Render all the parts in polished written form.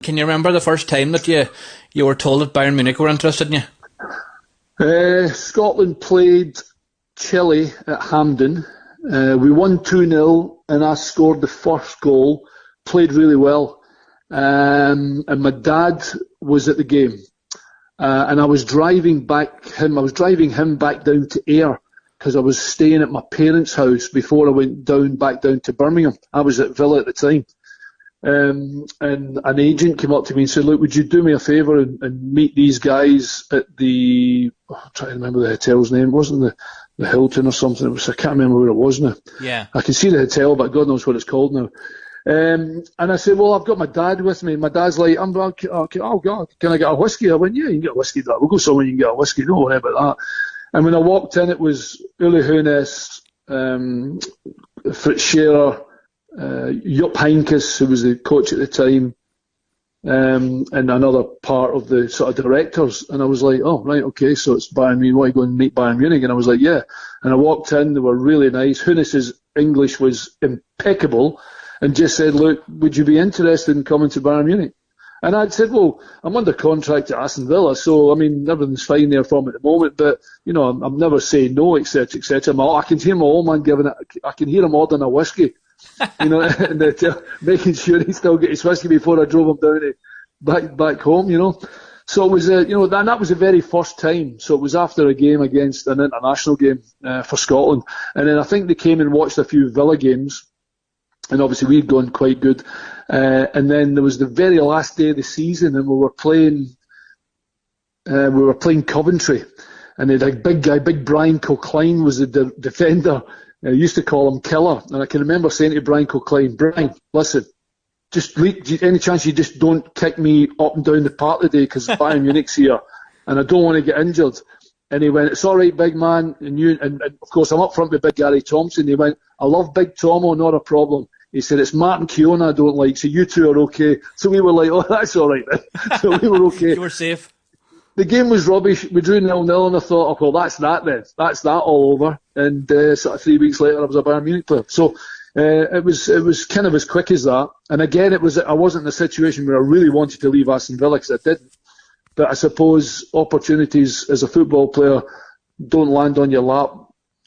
Can you remember the first time that you were told that Bayern Munich were interested in you? Scotland played Chile at Hampden. We won 2-0 and I scored the first goal, played really well. And my dad was at the game. And I was driving him back down to Ayr because I was staying at my parents' house before I went back down to Birmingham. I was at Villa at the time. And an agent came up to me and said, look, would you do me a favour and meet these guys at I'm trying to remember the hotel's name. It wasn't the Hilton or something. I can't remember where it was now. Yeah. I can see the hotel, but God knows what it's called now. And I said, well, I've got my dad with me. My dad's like, oh God, can I get a whiskey? I went, yeah, you can get a whiskey. We'll go somewhere you can get a whiskey. Don't worry about that. And when I walked in, it was Uli Hoeneß, Fritz Scherer, Jupp Heynckes, who was the coach at the time, and another part of the sort of directors. And I was like, oh, right, okay, so it's Bayern Munich. Why go and meet Bayern Munich? And I was like, yeah. And I walked in, they were really nice. Hoeneß's English was impeccable and just said, look, would you be interested in coming to Bayern Munich? And I'd said, well, I'm under contract at Aston Villa, so, I mean, everything's fine there for me at the moment, but, you know, I'm never saying no, etc., etc. I can hear my old man I can hear him ordering a whiskey. You know, and making sure he still get his whiskey before I drove him down to back home, you know. So it was, you know, that was the very first time. So it was after a game against an international game for Scotland. And then I think they came and watched a few Villa games. And obviously we'd gone quite good. And then there was the very last day of the season and we were playing Coventry. And they had a big guy, Big Brian Coquelin was the defender. I used to call him Killer, and I can remember saying to Brian Coquelin, Brian, listen, any chance you just don't kick me up and down the park today because Bayern Munich's here, and I don't want to get injured. And he went, it's all right, big man, and of course I'm up front with Big Gary Thompson. He went, I love Big Tomo, not a problem. He said, it's Martin Keown I don't like, so you two are okay. So we were like, oh, that's all right then. So we were okay. You were safe. The game was rubbish. We drew 0-0 and I thought, oh, well, that's that then. That's that all over. And sort of 3 weeks later, I was a Bayern Munich player. So it was kind of as quick as that. And again, I wasn't in a situation where I really wanted to leave Aston Villa because I didn't. But I suppose opportunities as a football player don't land on your lap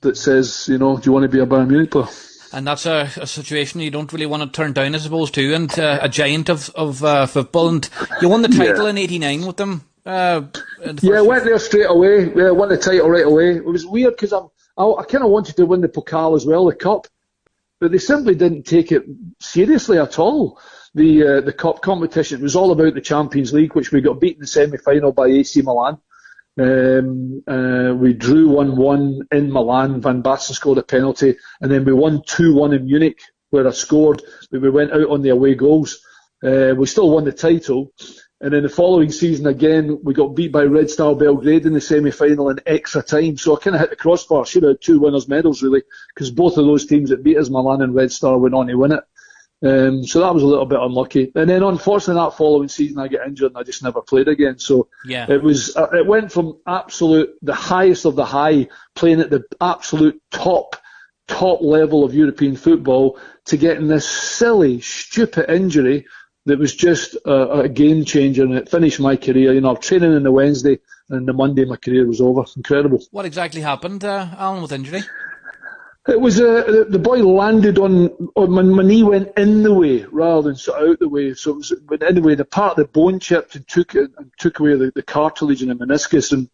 that says, you know, do you want to be a Bayern Munich player? And that's a situation you don't really want to turn down, I suppose, too. And a giant of football. And you won the title in '89 with them. I went there straight away. Yeah, won the title right away. It was weird because I kind of wanted to win the Pokal as well, the Cup, but they simply didn't take it seriously at all. The Cup competition, it was all about the Champions League, which we got beat in the semi-final by AC Milan. We drew 1-1 in Milan. Van Basten scored a penalty, and then we won 2-1 in Munich, where I scored, but we went out on the away goals. We still won the title. And then the following season, again, we got beat by Red Star Belgrade in the semi-final in extra time. So I kind of hit the crossbar. Should have had 2 winners' medals, really, because both of those teams that beat us, Milan and Red Star, went on to win it. So that was a little bit unlucky. And then, unfortunately, that following season, I get injured and I just never played again. So it went from the highest of the high, playing at the absolute top level of European football, to getting this silly, stupid injury that was just a game changer, and it finished my career. You know, I'm training on the Wednesday, and the Monday my career was over. Incredible. What exactly happened, Alan, with injury? It was the boy landed on my knee, went in the way rather than sort of out the way. So it went in the way. The part of the bone chipped and took away the cartilage and the meniscus. And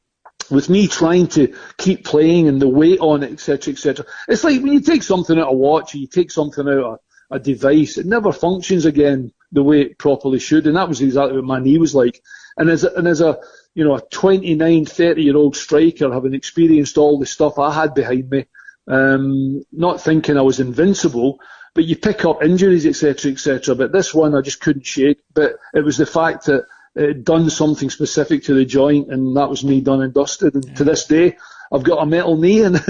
with me trying to keep playing and the weight on it, etc., etc., it's like when you take something out of a watch, or you take something out of a device, it never functions again the way it properly should, and that was exactly what my knee was like. And as a you know, a 29, 30-year-old striker, having experienced all the stuff I had behind me, not thinking I was invincible, but you pick up injuries, etc., etc. But this one I just couldn't shake. But it was the fact that it had done something specific to the joint, and that was me done and dusted. And to this day, I've got a metal knee, and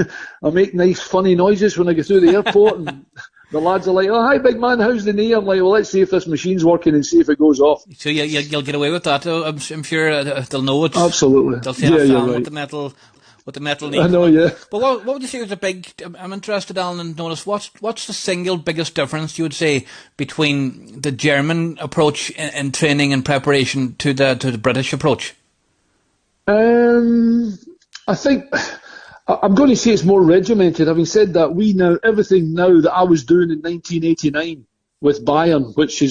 I make nice funny noises when I go through the airport, and the lads are like, oh, hi, big man, how's the knee? I'm like, well, let's see if this machine's working and see if it goes off. So you'll get away with that. I'm sure they'll know it. Absolutely. They'll say, you're right. With the metal. with the metal knee. I know, yeah. But what would you say was a big? I'm interested, Alan, in notice what's the single biggest difference you would say between the German approach in training and preparation to the British approach? I think I'm going to say it's more regimented. Having said that, everything now that I was doing in 1989 with Bayern, which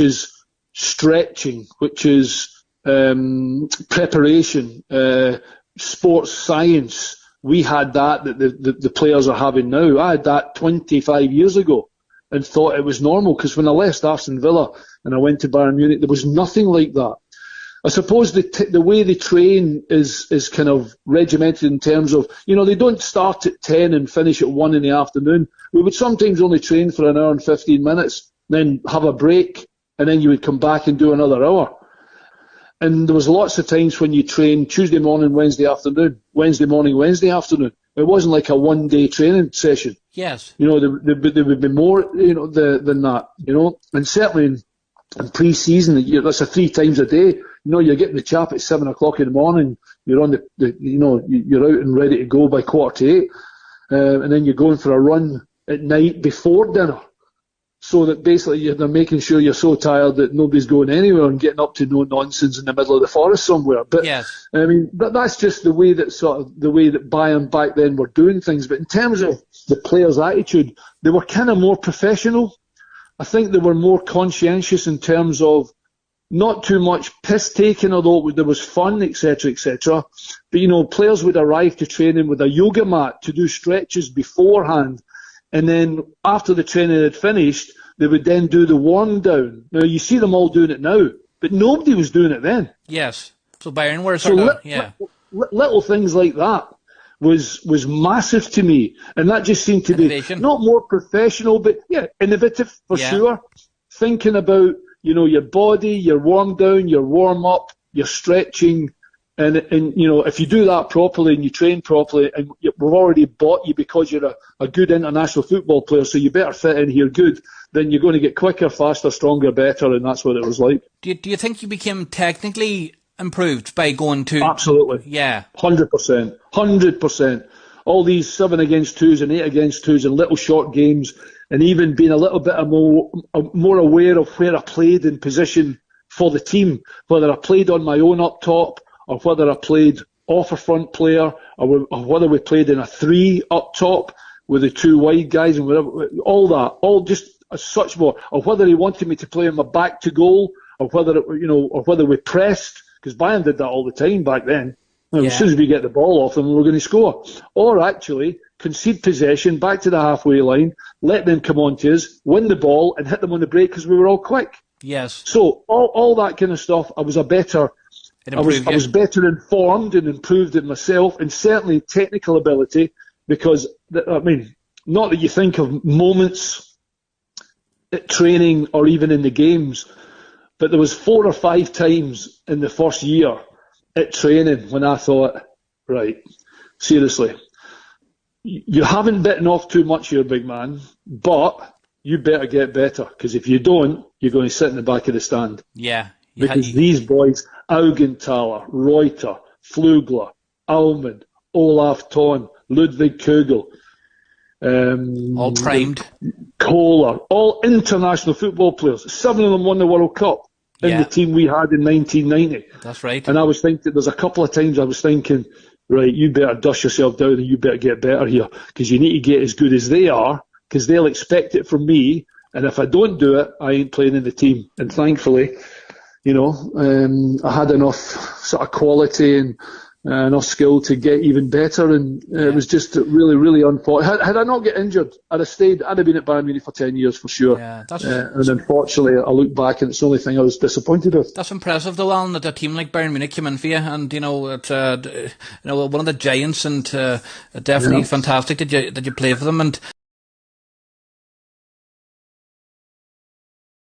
is stretching, which is preparation, sports science. We had that the players are having now. I had that 25 years ago and thought it was normal, because when I left Aston Villa and I went to Bayern Munich, there was nothing like that. I suppose the way they train is kind of regimented in terms of, they don't start at 10 and finish at 1 in the afternoon. We would sometimes only train for an hour and 15 minutes, then have a break, and then you would come back and do another hour. And there was lots of times when you trained Tuesday morning, Wednesday afternoon, Wednesday morning, Wednesday afternoon. It wasn't like a one-day training session. Yes. There would be more, than that, And certainly in pre-season, that's 3 times a day. You're getting the chap at 7 o'clock in the morning. You're on you're out and ready to go by 7:45, and then you're going for a run at night before dinner. So that basically they're making sure you're so tired that nobody's going anywhere and getting up to no nonsense in the middle of the forest somewhere. But yes. I mean, that's just the way that Bayern back then were doing things. But in terms of the players' attitude, they were kind of more professional. I think they were more conscientious in terms of not too much piss taking, although there was fun, etc., etc. But players would arrive to training with a yoga mat to do stretches beforehand. And then after the training had finished, they would then do the warm down. Now, you see them all doing it now, but nobody was doing it then. Yes. So Bayern were little things like that was massive to me. And that just seemed to innovation. Be not more professional, but innovative for sure. Thinking about, your body, your warm down, your warm up, your stretching. And if you do that properly and you train properly, and we've already bought you because you're a good international football player, so you better fit in here good, then you're going to get quicker, faster, stronger, better, and that's what it was like. Do you think you became technically improved by going to... Absolutely. Yeah. 100%. 100%. All these 7 against 2s and 8 against 2s and little short games, and even being a little bit more aware of where I played in position for the team, whether I played on my own up top, or whether I played off a front player, or whether we played in a 3 up top with the 2 wide guys, and whatever, all that, all just such more, or whether he wanted me to play on my back to goal, or whether or whether we pressed, because Bayern did that all the time back then. As soon as we get the ball off them, we're going to score, or actually concede possession back to the halfway line, let them come on to us, win the ball, and hit them on the break because we were all quick. Yes. So all that kind of stuff, I was better informed and improved in myself, and certainly technical ability, because, not that you think of moments at training or even in the games, but there was 4 or 5 times in the first year at training when I thought, right, seriously, you haven't bitten off too much here, big man, but you better get better, because if you don't, you're going to sit in the back of the stand. Yeah. Because these boys, Augenthaler, Reuter, Flugler, Almond, Olaf Thon, Ludwig Kugel, all primed, Kohler, all international football players. 7 of them won the World Cup in the team we had in 1990. That's right. And I was thinking, there's a couple of times I was thinking, right, you better dust yourself down and you better get better here, because you need to get as good as they are, because they'll expect it from me, and if I don't do it, I ain't playing in the team. And thankfully, I had enough sort of quality and enough skill to get even better, and it was just really, really unfortunate. Had I not get injured, I'd have stayed. I'd have been at Bayern Munich for 10 years for sure. Yeah, and unfortunately, I look back and it's the only thing I was disappointed with. That's impressive, though, Alan, that a team like Bayern Munich came in for you, and it's one of the giants, and definitely fantastic that you play for them. And